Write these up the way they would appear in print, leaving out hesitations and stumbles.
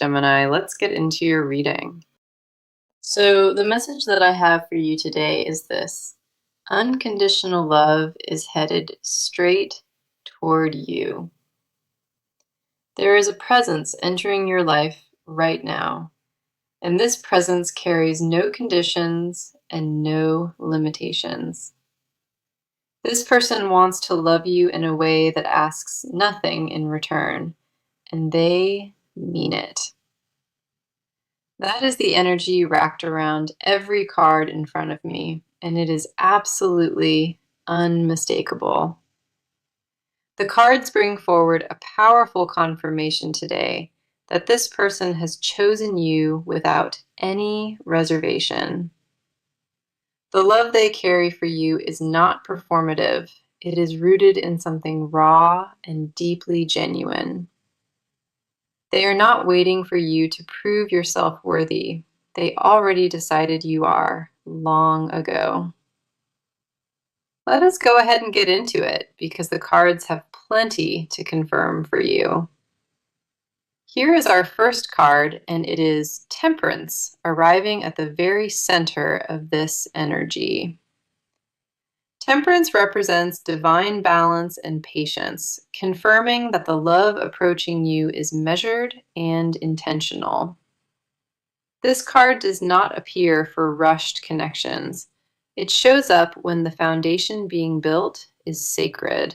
Gemini. Let's get into your reading. So, the message that I have for you today is this: unconditional love is headed straight toward you. There is a presence entering your life right now, and this presence carries no conditions and no limitations. This person wants to love you in a way that asks nothing in return, and they mean it. That is the energy wrapped around every card in front of me, and it is absolutely unmistakable. The cards bring forward a powerful confirmation today that this person has chosen you without any reservation. The love they carry for you is not performative. It is rooted in something raw and deeply genuine. They are not waiting for you to prove yourself worthy. They already decided you are long ago. Let us go ahead and get into it because the cards have plenty to confirm for you. Here is our first card, and it is Temperance, arriving at the very center of this energy. Temperance represents divine balance and patience, confirming that the love approaching you is measured and intentional. This card does not appear for rushed connections. It shows up when the foundation being built is sacred.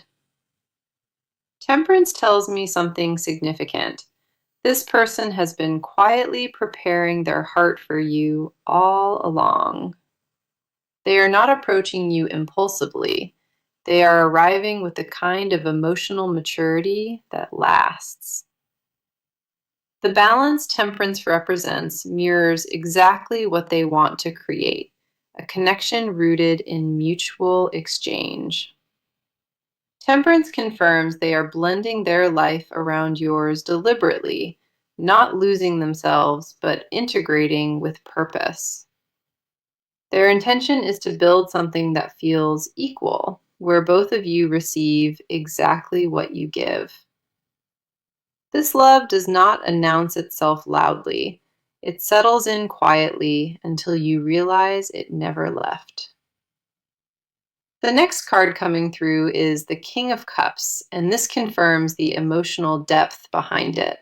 Temperance tells me something significant. This person has been quietly preparing their heart for you all along. They are not approaching you impulsively. They are arriving with the kind of emotional maturity that lasts. The balance Temperance represents mirrors exactly what they want to create, a connection rooted in mutual exchange. Temperance confirms they are blending their life around yours deliberately, not losing themselves, but integrating with purpose. Their intention is to build something that feels equal, where both of you receive exactly what you give. This love does not announce itself loudly. It settles in quietly until you realize it never left. The next card coming through is the King of Cups, and this confirms the emotional depth behind it.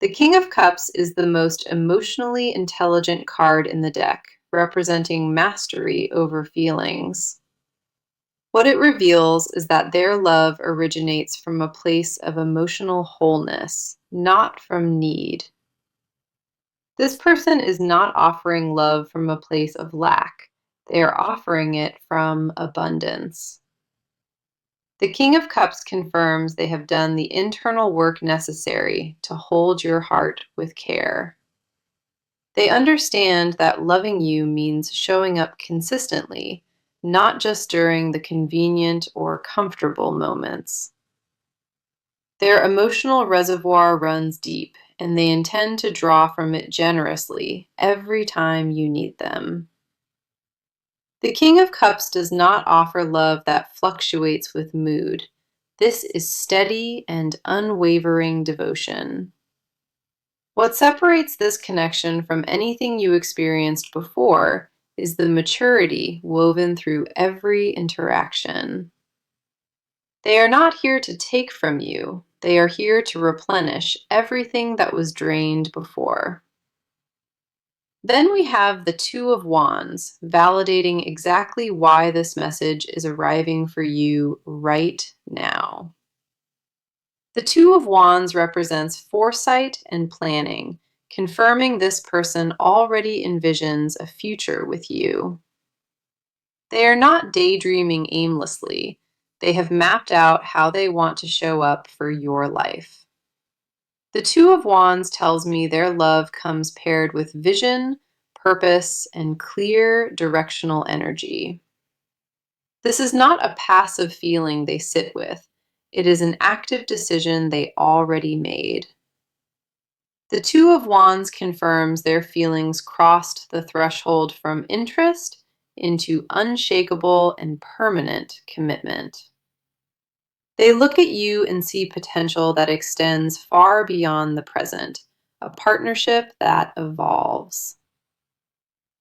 The King of Cups is the most emotionally intelligent card in the deck, representing mastery over feelings. What it reveals is that their love originates from a place of emotional wholeness, not from need. This person is not offering love from a place of lack. They are offering it from abundance. The King of Cups confirms they have done the internal work necessary to hold your heart with care. They understand that loving you means showing up consistently, not just during the convenient or comfortable moments. Their emotional reservoir runs deep, and they intend to draw from it generously every time you need them. The King of Cups does not offer love that fluctuates with mood. This is steady and unwavering devotion. What separates this connection from anything you experienced before is the maturity woven through every interaction. They are not here to take from you. They are here to replenish everything that was drained before. Then we have the Two of Wands, validating exactly why this message is arriving for you right now. The Two of Wands represents foresight and planning, confirming this person already envisions a future with you. They are not daydreaming aimlessly. They have mapped out how they want to show up for your life. The Two of Wands tells me their love comes paired with vision, purpose, and clear directional energy. This is not a passive feeling they sit with. It is an active decision they already made. The Two of Wands confirms their feelings crossed the threshold from interest into unshakable and permanent commitment. They look at you and see potential that extends far beyond the present, a partnership that evolves.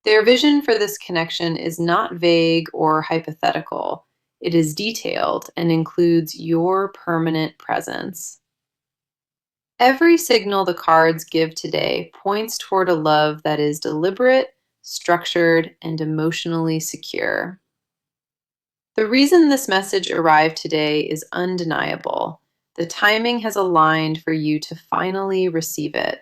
Their vision for this connection is not vague or hypothetical. It is detailed and includes your permanent presence. Every signal the cards give today points toward a love that is deliberate, structured, and emotionally secure. The reason this message arrived today is undeniable. The timing has aligned for you to finally receive it.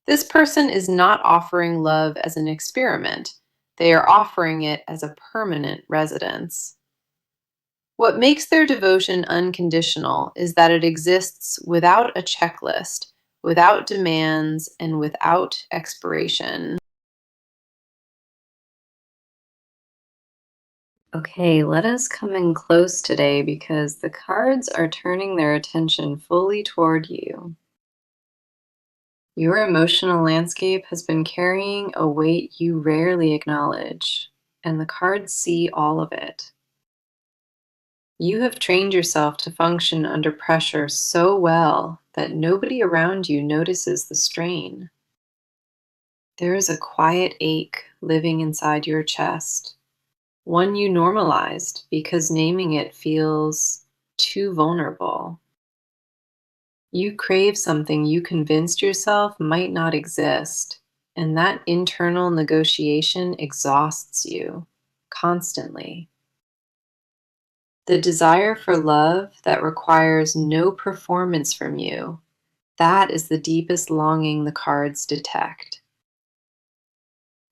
This person is not offering love as an experiment. They are offering it as a permanent residence. What makes their devotion unconditional is that it exists without a checklist, without demands, and without expiration. Okay, let us come in close today because the cards are turning their attention fully toward you. Your emotional landscape has been carrying a weight you rarely acknowledge, and the cards see all of it. You have trained yourself to function under pressure so well that nobody around you notices the strain. There is a quiet ache living inside your chest, one you normalized because naming it feels too vulnerable. You crave something you convinced yourself might not exist, and that internal negotiation exhausts you constantly. The desire for love that requires no performance from you, that is the deepest longing the cards detect.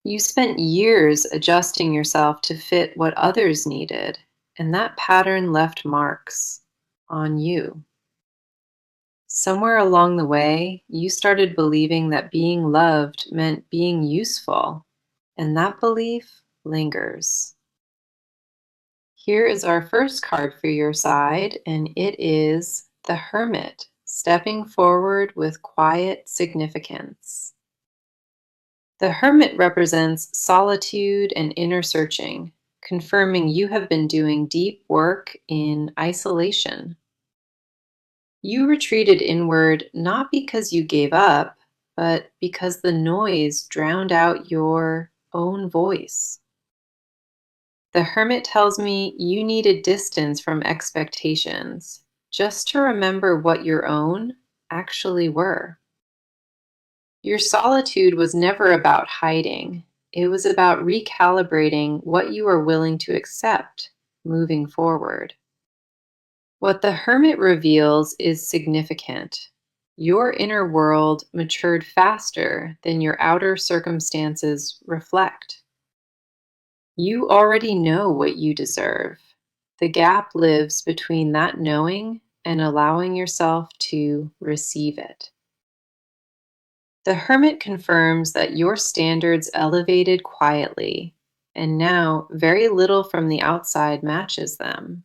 You spent years adjusting yourself to fit what others needed, and that pattern left marks on you. Somewhere along the way, you started believing that being loved meant being useful, and that belief lingers. Here is our first card for your side, and it is the Hermit, stepping forward with quiet significance. The Hermit represents solitude and inner searching, confirming you have been doing deep work in isolation. You retreated inward not because you gave up, but because the noise drowned out your own voice. The Hermit tells me you needed distance from expectations, just to remember what your own actually were. Your solitude was never about hiding. It was about recalibrating what you are willing to accept moving forward. What the Hermit reveals is significant. Your inner world matured faster than your outer circumstances reflect. You already know what you deserve. The gap lives between that knowing and allowing yourself to receive it. The Hermit confirms that your standards elevated quietly, and now very little from the outside matches them.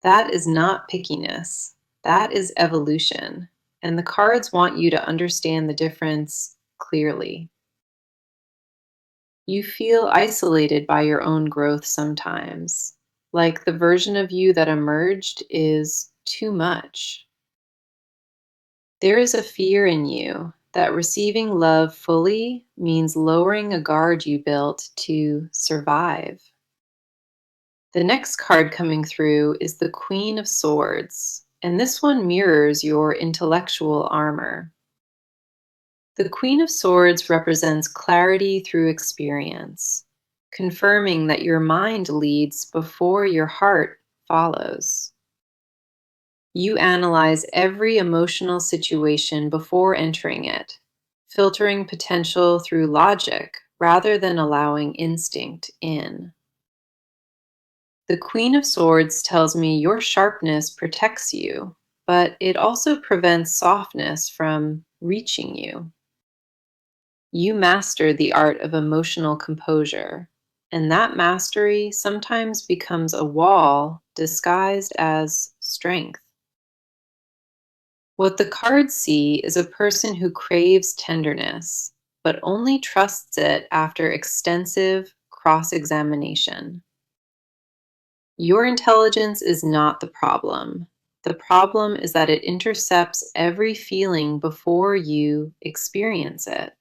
That is not pickiness. That is evolution. And the cards want you to understand the difference clearly. You feel isolated by your own growth sometimes, like the version of you that emerged is too much. There is a fear in you that receiving love fully means lowering a guard you built to survive. The next card coming through is the Queen of Swords, and this one mirrors your intellectual armor. The Queen of Swords represents clarity through experience, confirming that your mind leads before your heart follows. You analyze every emotional situation before entering it, filtering potential through logic rather than allowing instinct in. The Queen of Swords tells me your sharpness protects you, but it also prevents softness from reaching you. You master the art of emotional composure, and that mastery sometimes becomes a wall disguised as strength. What the cards see is a person who craves tenderness, but only trusts it after extensive cross examination. Your intelligence is not the problem. The problem is that it intercepts every feeling before you experience it.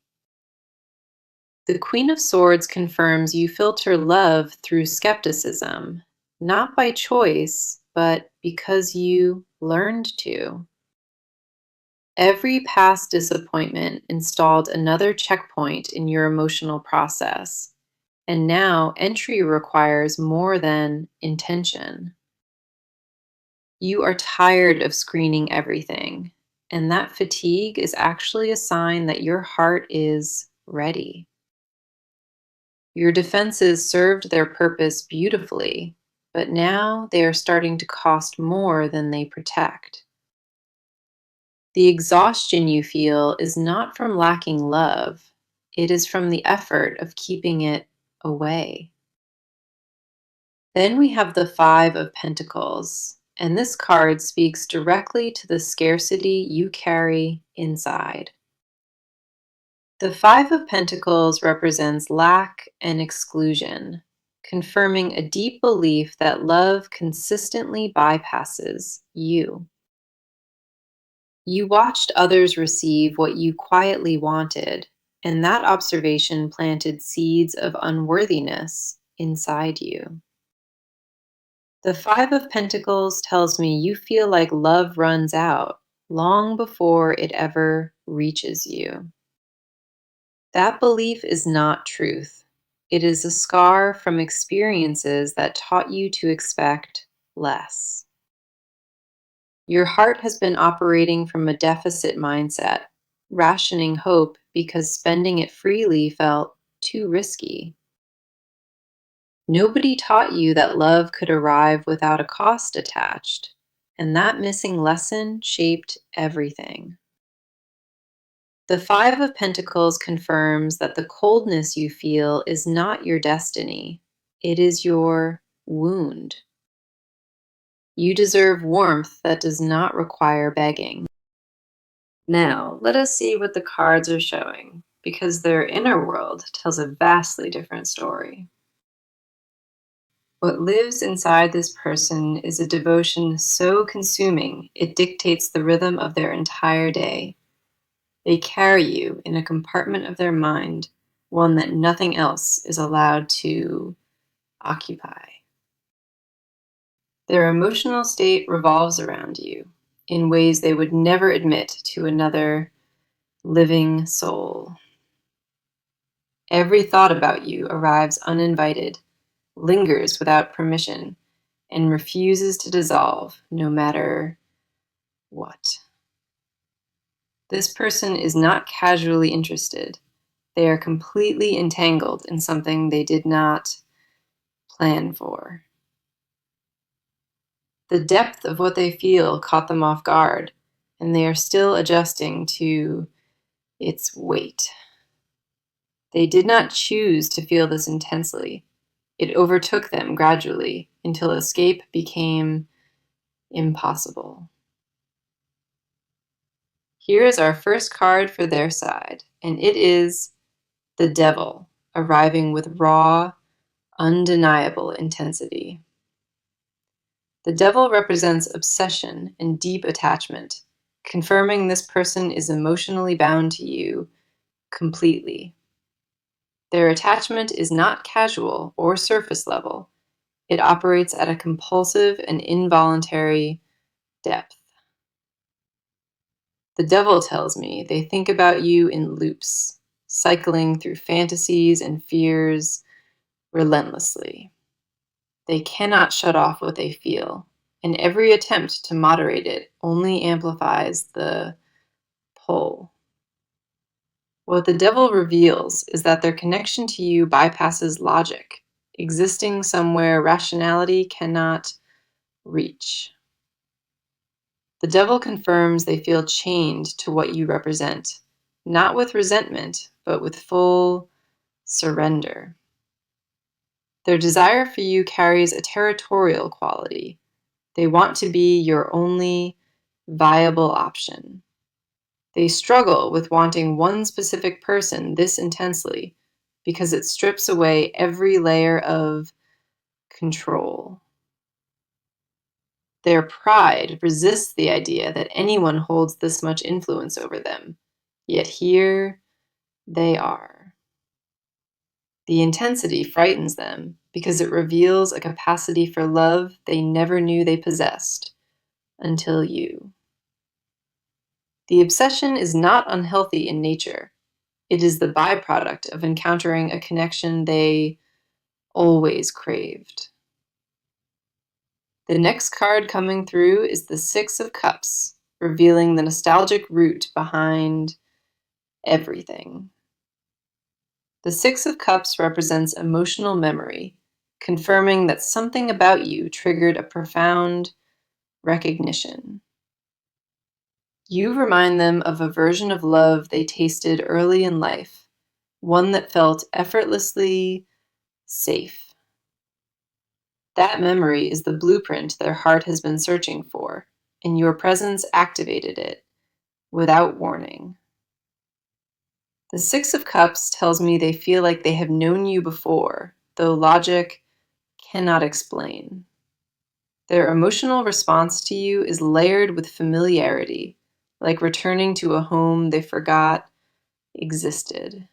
The Queen of Swords confirms you filter love through skepticism, not by choice, but because you learned to. Every past disappointment installed another checkpoint in your emotional process, and now entry requires more than intention. You are tired of screening everything, and that fatigue is actually a sign that your heart is ready. Your defenses served their purpose beautifully, but now they are starting to cost more than they protect. The exhaustion you feel is not from lacking love, it is from the effort of keeping it away. Then we have the Five of Pentacles, and this card speaks directly to the scarcity you carry inside. The Five of Pentacles represents lack and exclusion, confirming a deep belief that love consistently bypasses you. You watched others receive what you quietly wanted, and that observation planted seeds of unworthiness inside you. The Five of Pentacles tells me you feel like love runs out long before it ever reaches you. That belief is not truth. It is a scar from experiences that taught you to expect less. Your heart has been operating from a deficit mindset, rationing hope because spending it freely felt too risky. Nobody taught you that love could arrive without a cost attached, and that missing lesson shaped everything. The Five of Pentacles confirms that the coldness you feel is not your destiny, it is your wound. You deserve warmth that does not require begging. Now, let us see what the cards are showing, because their inner world tells a vastly different story. What lives inside this person is a devotion so consuming it dictates the rhythm of their entire day. They carry you in a compartment of their mind, one that nothing else is allowed to occupy. Their emotional state revolves around you in ways they would never admit to another living soul. Every thought about you arrives uninvited, lingers without permission, and refuses to dissolve no matter what. This person is not casually interested. They are completely entangled in something they did not plan for. The depth of what they feel caught them off guard, and they are still adjusting to its weight. They did not choose to feel this intensely. It overtook them gradually until escape became impossible. Here is our first card for their side, and it is the Devil, arriving with raw, undeniable intensity. The Devil represents obsession and deep attachment, confirming this person is emotionally bound to you completely. Their attachment is not casual or surface level. It operates at a compulsive and involuntary depth. The Devil tells me they think about you in loops, cycling through fantasies and fears relentlessly. They cannot shut off what they feel, and every attempt to moderate it only amplifies the pull. What the Devil reveals is that their connection to you bypasses logic, existing somewhere rationality cannot reach. The Devil confirms they feel chained to what you represent, not with resentment, but with full surrender. Their desire for you carries a territorial quality. They want to be your only viable option. They struggle with wanting one specific person this intensely because it strips away every layer of control. Their pride resists the idea that anyone holds this much influence over them, yet here they are. The intensity frightens them because it reveals a capacity for love they never knew they possessed until you. The obsession is not unhealthy in nature. It is the byproduct of encountering a connection they always craved. The next card coming through is the Six of Cups, revealing the nostalgic root behind everything. The Six of Cups represents emotional memory, confirming that something about you triggered a profound recognition. You remind them of a version of love they tasted early in life, one that felt effortlessly safe. That memory is the blueprint their heart has been searching for, and your presence activated it without warning. The Six of Cups tells me they feel like they have known you before, though logic cannot explain. Their emotional response to you is layered with familiarity, like returning to a home they forgot existed.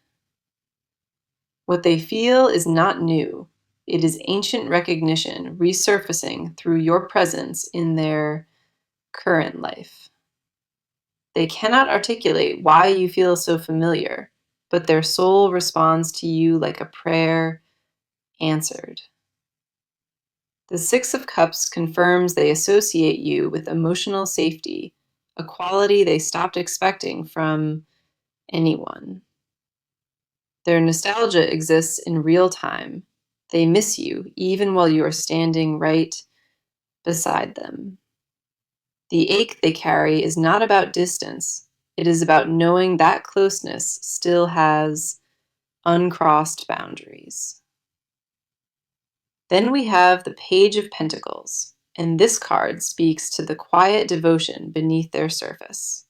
What they feel is not new. It is ancient recognition resurfacing through your presence in their current life. They cannot articulate why you feel so familiar, but their soul responds to you like a prayer answered. The Six of Cups confirms they associate you with emotional safety, a quality they stopped expecting from anyone. Their nostalgia exists in real time. They miss you even while you are standing right beside them. The ache they carry is not about distance. It is about knowing that closeness still has uncrossed boundaries. Then we have the Page of Pentacles, and this card speaks to the quiet devotion beneath their surface.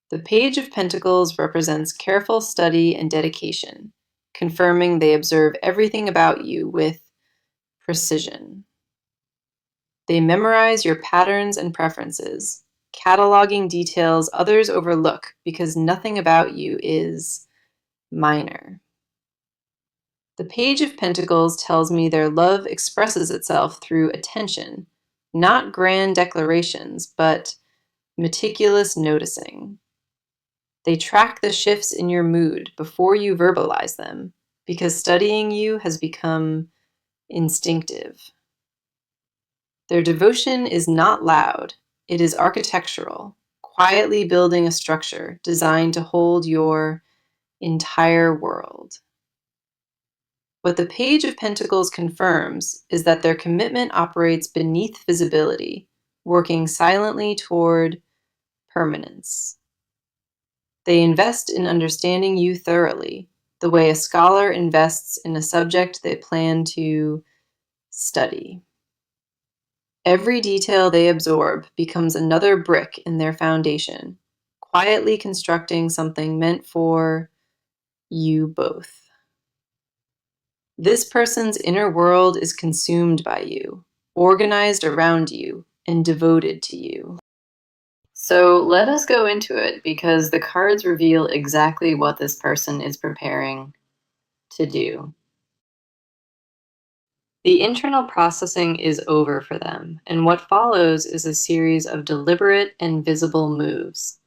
The Page of Pentacles represents careful study and dedication, confirming they observe everything about you with precision. They memorize your patterns and preferences, cataloging details others overlook because nothing about you is minor. The Page of Pentacles tells me their love expresses itself through attention, not grand declarations, but meticulous noticing. They track the shifts in your mood before you verbalize them, because studying you has become instinctive. Their devotion is not loud, it is architectural, quietly building a structure designed to hold your entire world. What the Page of Pentacles confirms is that their commitment operates beneath visibility, working silently toward permanence. They invest in understanding you thoroughly, the way a scholar invests in a subject they plan to study. Every detail they absorb becomes another brick in their foundation, quietly constructing something meant for you both. This person's inner world is consumed by you, organized around you, and devoted to you. So let us go into it because the cards reveal exactly what this person is preparing to do. The internal processing is over for them, and what follows is a series of deliberate and visible moves.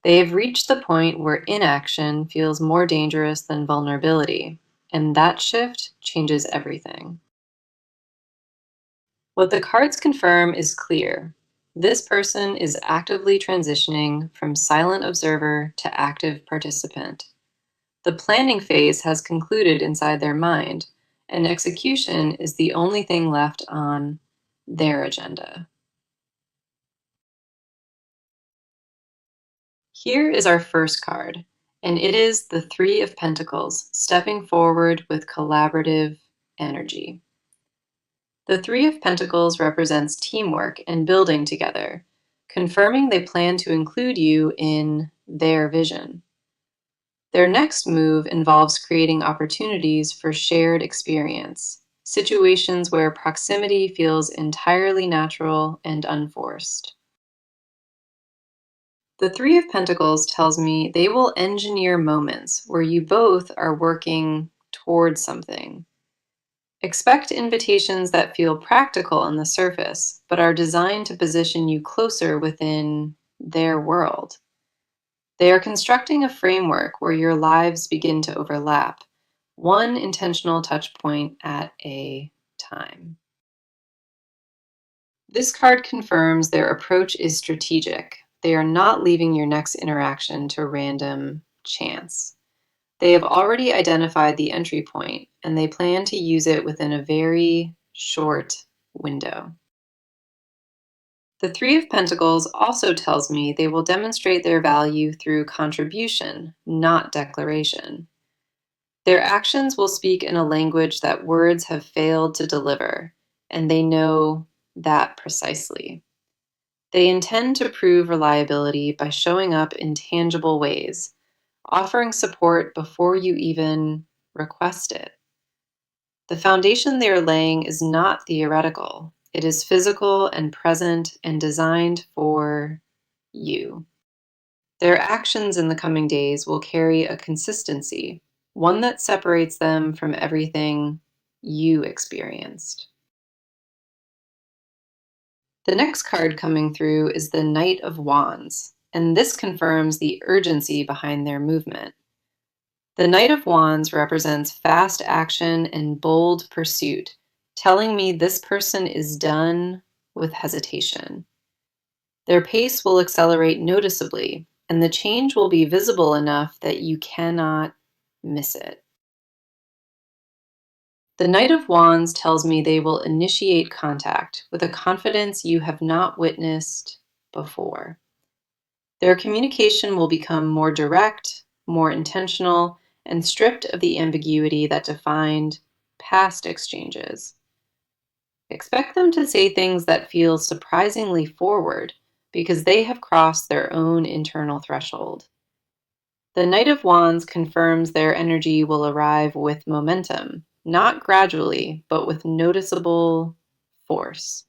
They have reached the point where inaction feels more dangerous than vulnerability, and that shift changes everything. What the cards confirm is clear. This person is actively transitioning from silent observer to active participant. The planning phase has concluded inside their mind, and execution is the only thing left on their agenda. Here is our first card, and it is the Three of Pentacles, stepping forward with collaborative energy. The Three of Pentacles represents teamwork and building together, confirming they plan to include you in their vision. Their next move involves creating opportunities for shared experience, situations where proximity feels entirely natural and unforced. The Three of Pentacles tells me they will engineer moments where you both are working towards something. Expect invitations that feel practical on the surface, but are designed to position you closer within their world. They are constructing a framework where your lives begin to overlap, one intentional touch point at a time. This card confirms their approach is strategic. They are not leaving your next interaction to random chance. They have already identified the entry point, and they plan to use it within a very short window. The Three of Pentacles also tells me they will demonstrate their value through contribution, not declaration. Their actions will speak in a language that words have failed to deliver, and they know that precisely. They intend to prove reliability by showing up in tangible ways, offering support before you even request it. The foundation they are laying is not theoretical. It is physical and present and designed for you. Their actions in the coming days will carry a consistency, one that separates them from everything you experienced. The next card coming through is the Knight of Wands, and this confirms the urgency behind their movement. The Knight of Wands represents fast action and bold pursuit, telling me this person is done with hesitation. Their pace will accelerate noticeably, and the change will be visible enough that you cannot miss it. The Knight of Wands tells me they will initiate contact with a confidence you have not witnessed before. Their communication will become more direct, more intentional, and stripped of the ambiguity that defined past exchanges. Expect them to say things that feel surprisingly forward because they have crossed their own internal threshold. The Knight of Wands confirms their energy will arrive with momentum, not gradually, but with noticeable force.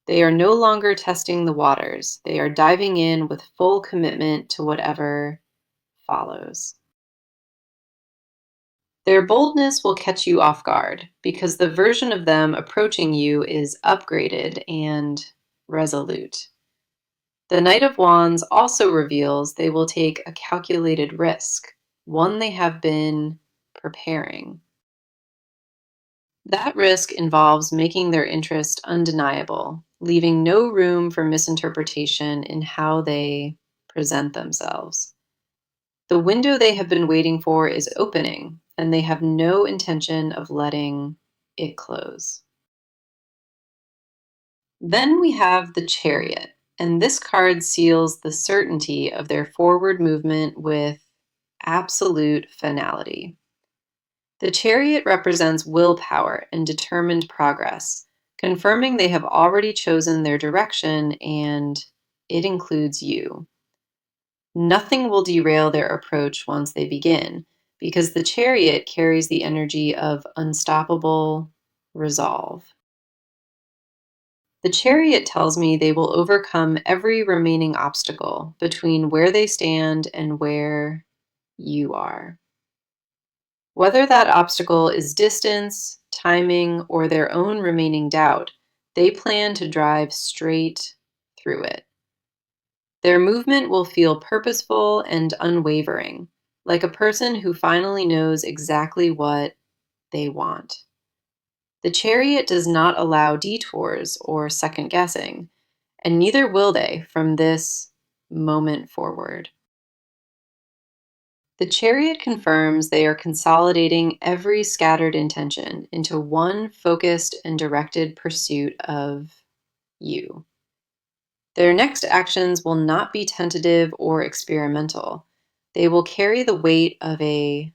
They are no longer testing the waters. They are diving in with full commitment to whatever follows. Their boldness will catch you off guard because the version of them approaching you is upgraded and resolute. The Knight of Wands also reveals they will take a calculated risk, one they have been preparing. That risk involves making their interest undeniable, leaving no room for misinterpretation in how they present themselves. The window they have been waiting for is opening, and they have no intention of letting it close. Then we have the Chariot, and this card seals the certainty of their forward movement with absolute finality. The Chariot represents willpower and determined progress, confirming they have already chosen their direction and it includes you. Nothing will derail their approach once they begin, because the Chariot carries the energy of unstoppable resolve. The Chariot tells me they will overcome every remaining obstacle between where they stand and where you are. Whether that obstacle is distance, timing, or their own remaining doubt, they plan to drive straight through it. Their movement will feel purposeful and unwavering, like a person who finally knows exactly what they want. The Chariot does not allow detours or second guessing, and neither will they from this moment forward. The Chariot confirms they are consolidating every scattered intention into one focused and directed pursuit of you. Their next actions will not be tentative or experimental. They will carry the weight of a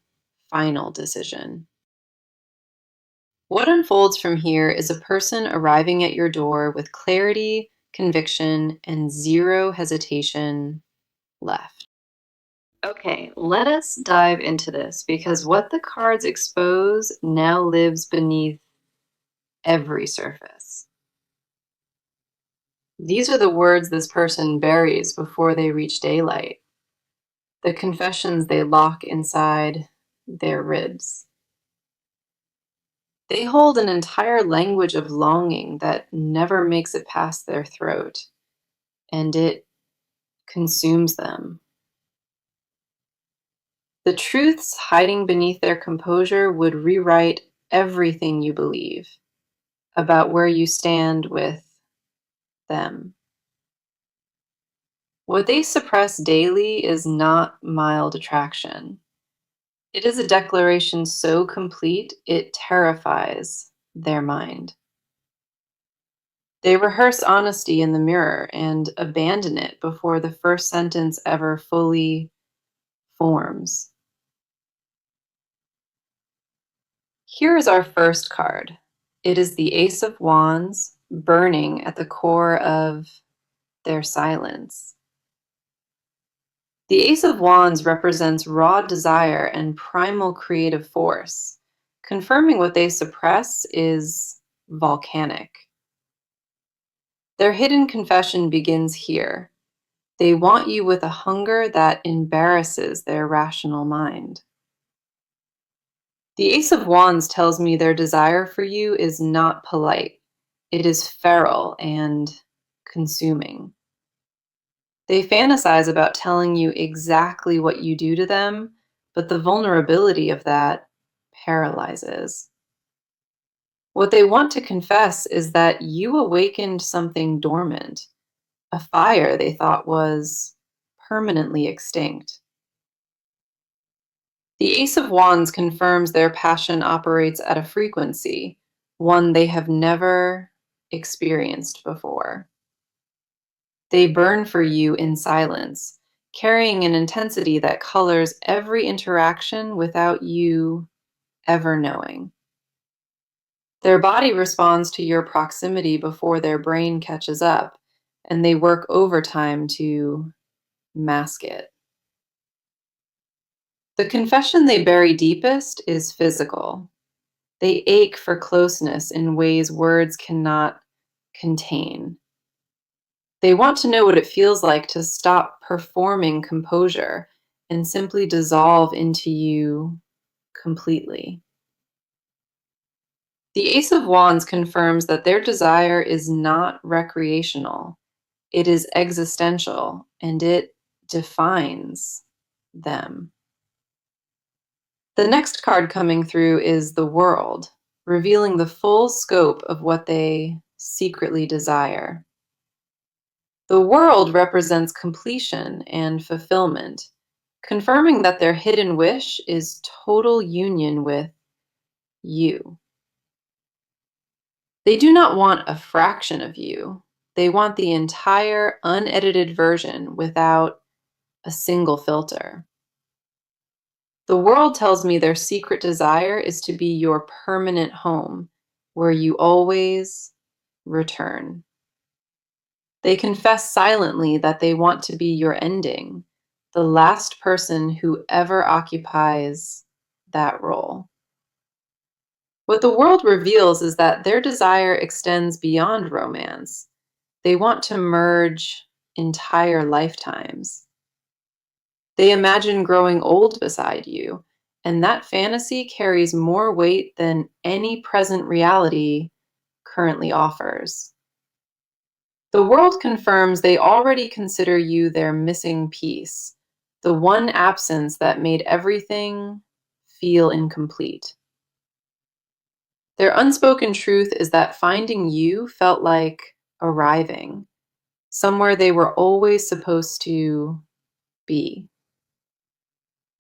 final decision. What unfolds from here is a person arriving at your door with clarity, conviction, and zero hesitation left. Okay, let us dive into this because what the cards expose now lives beneath every surface. These are the words this person buries before they reach daylight, the confessions they lock inside their ribs. They hold an entire language of longing that never makes it past their throat, and it consumes them. The truths hiding beneath their composure would rewrite everything you believe about where you stand with them. What they suppress daily is not mild attraction. It is a declaration so complete it terrifies their mind. They rehearse honesty in the mirror and abandon it before the first sentence ever fully forms. Here is our first card. It is the Ace of Wands burning at the core of their silence. The Ace of Wands represents raw desire and primal creative force, confirming what they suppress is volcanic. Their hidden confession begins here. They want you with a hunger that embarrasses their rational mind. The Ace of Wands tells me their desire for you is not polite. It is feral and consuming. They fantasize about telling you exactly what you do to them, but the vulnerability of that paralyzes. What they want to confess is that you awakened something dormant, a fire they thought was permanently extinct. The Ace of Wands confirms their passion operates at a frequency, one they have never experienced before. They burn for you in silence, carrying an intensity that colors every interaction without you ever knowing. Their body responds to your proximity before their brain catches up, and they work overtime to mask it. The confession they bury deepest is physical. They ache for closeness in ways words cannot contain. They want to know what it feels like to stop performing composure and simply dissolve into you completely. The Ace of Wands confirms that their desire is not recreational, it is existential, and it defines them. The next card coming through is the World, revealing the full scope of what they secretly desire. The World represents completion and fulfillment, confirming that their hidden wish is total union with you. They do not want a fraction of you. They want the entire unedited version without a single filter. The World tells me their secret desire is to be your permanent home, where you always return. They confess silently that they want to be your ending, the last person who ever occupies that role. What the World reveals is that their desire extends beyond romance. They want to merge entire lifetimes. They imagine growing old beside you, and that fantasy carries more weight than any present reality currently offers. The World confirms they already consider you their missing piece, the one absence that made everything feel incomplete. Their unspoken truth is that finding you felt like arriving, somewhere they were always supposed to be.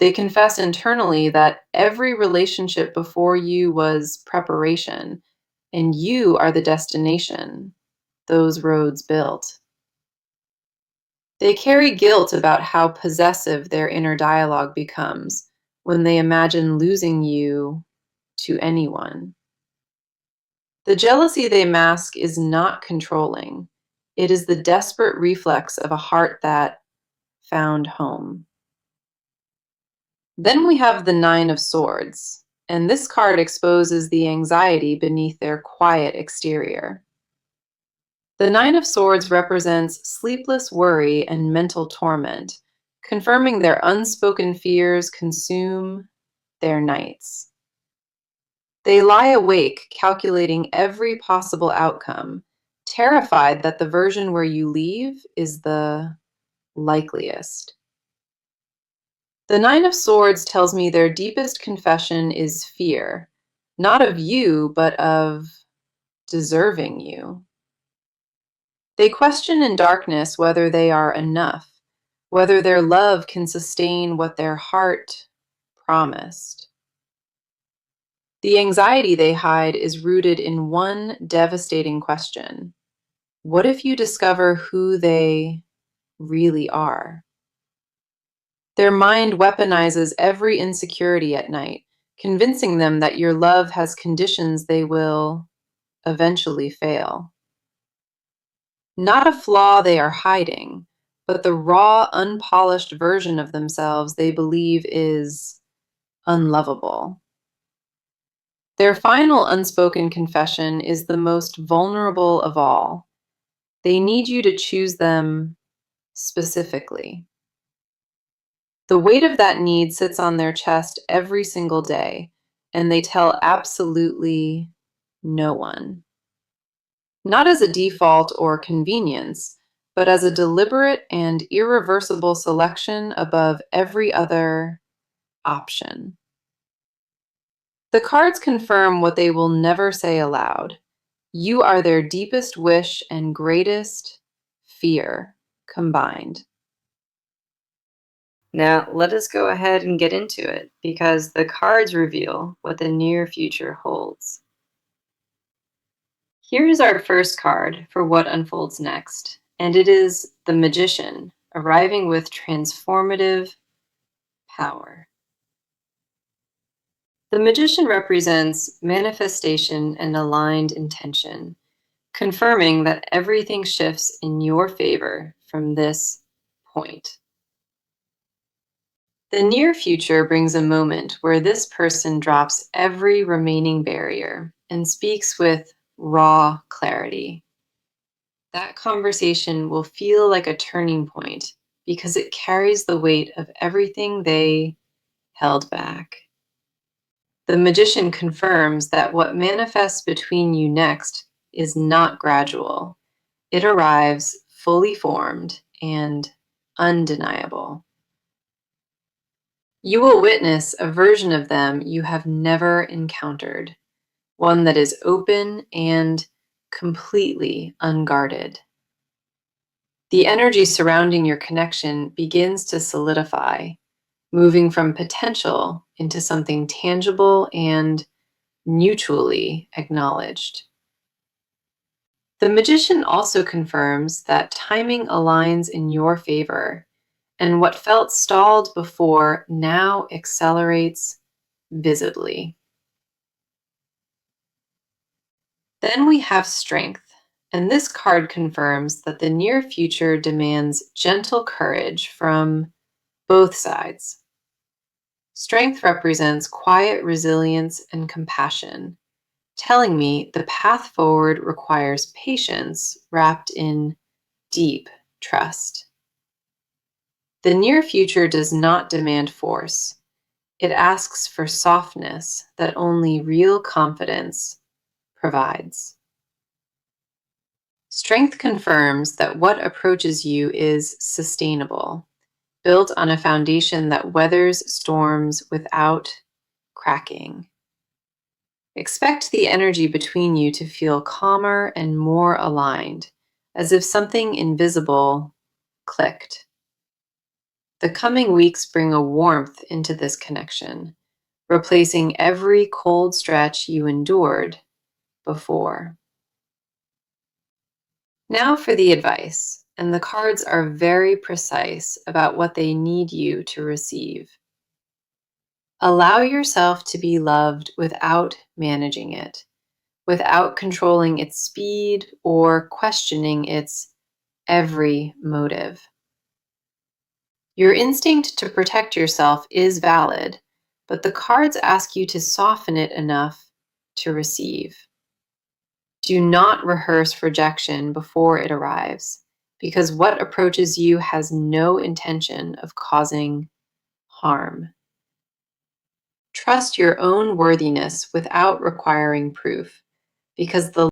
They confess internally that every relationship before you was preparation, and you are the destination those roads built. They carry guilt about how possessive their inner dialogue becomes when they imagine losing you to anyone. The jealousy they mask is not controlling. It is the desperate reflex of a heart that found home. Then we have the Nine of Swords. and this card exposes the anxiety beneath their quiet exterior. The Nine of Swords represents sleepless worry and mental torment, confirming their unspoken fears consume their nights. They lie awake, calculating every possible outcome, terrified that the version where you leave is the likeliest. The Nine of Swords tells me their deepest confession is fear, not of you, but of deserving you. They question in darkness whether they are enough, whether their love can sustain what their heart promised. The anxiety they hide is rooted in one devastating question. What if you discover who they really are? Their mind weaponizes every insecurity at night, convincing them that your love has conditions they will eventually fail. Not a flaw they are hiding, but the raw, unpolished version of themselves they believe is unlovable. Their final unspoken confession is the most vulnerable of all. They need you to choose them specifically. The weight of that need sits on their chest every single day, and they tell absolutely no one. Not as a default or convenience, but as a deliberate and irreversible selection above every other option. The cards confirm what they will never say aloud. You are their deepest wish and greatest fear combined. Now, let us go ahead and get into it because the cards reveal what the near future holds. Here is our first card for what unfolds next, and it is the Magician, arriving with transformative power. The Magician represents manifestation and aligned intention, confirming that everything shifts in your favor from this point. The near future brings a moment where this person drops every remaining barrier and speaks with raw clarity. That conversation will feel like a turning point because it carries the weight of everything they held back. The Magician confirms that what manifests between you next is not gradual. It arrives fully formed and undeniable. You will witness a version of them you have never encountered, one that is open and completely unguarded. The energy surrounding your connection begins to solidify, moving from potential into something tangible and mutually acknowledged. The Magician also confirms that timing aligns in your favor, and what felt stalled before now accelerates visibly. Then we have Strength, and this card confirms that the near future demands gentle courage from both sides. Strength represents quiet resilience and compassion, telling me the path forward requires patience wrapped in deep trust. The near future does not demand force. It asks for softness that only real confidence provides. Strength confirms that what approaches you is sustainable, built on a foundation that weathers storms without cracking. Expect the energy between you to feel calmer and more aligned, as if something invisible clicked. The coming weeks bring a warmth into this connection, replacing every cold stretch you endured before. Now for the advice, and the cards are very precise about what they need you to receive. Allow yourself to be loved without managing it, without controlling its speed or questioning its every motive. Your instinct to protect yourself is valid, but the cards ask you to soften it enough to receive. Do not rehearse rejection before it arrives, because what approaches you has no intention of causing harm. Trust your own worthiness without requiring proof, because the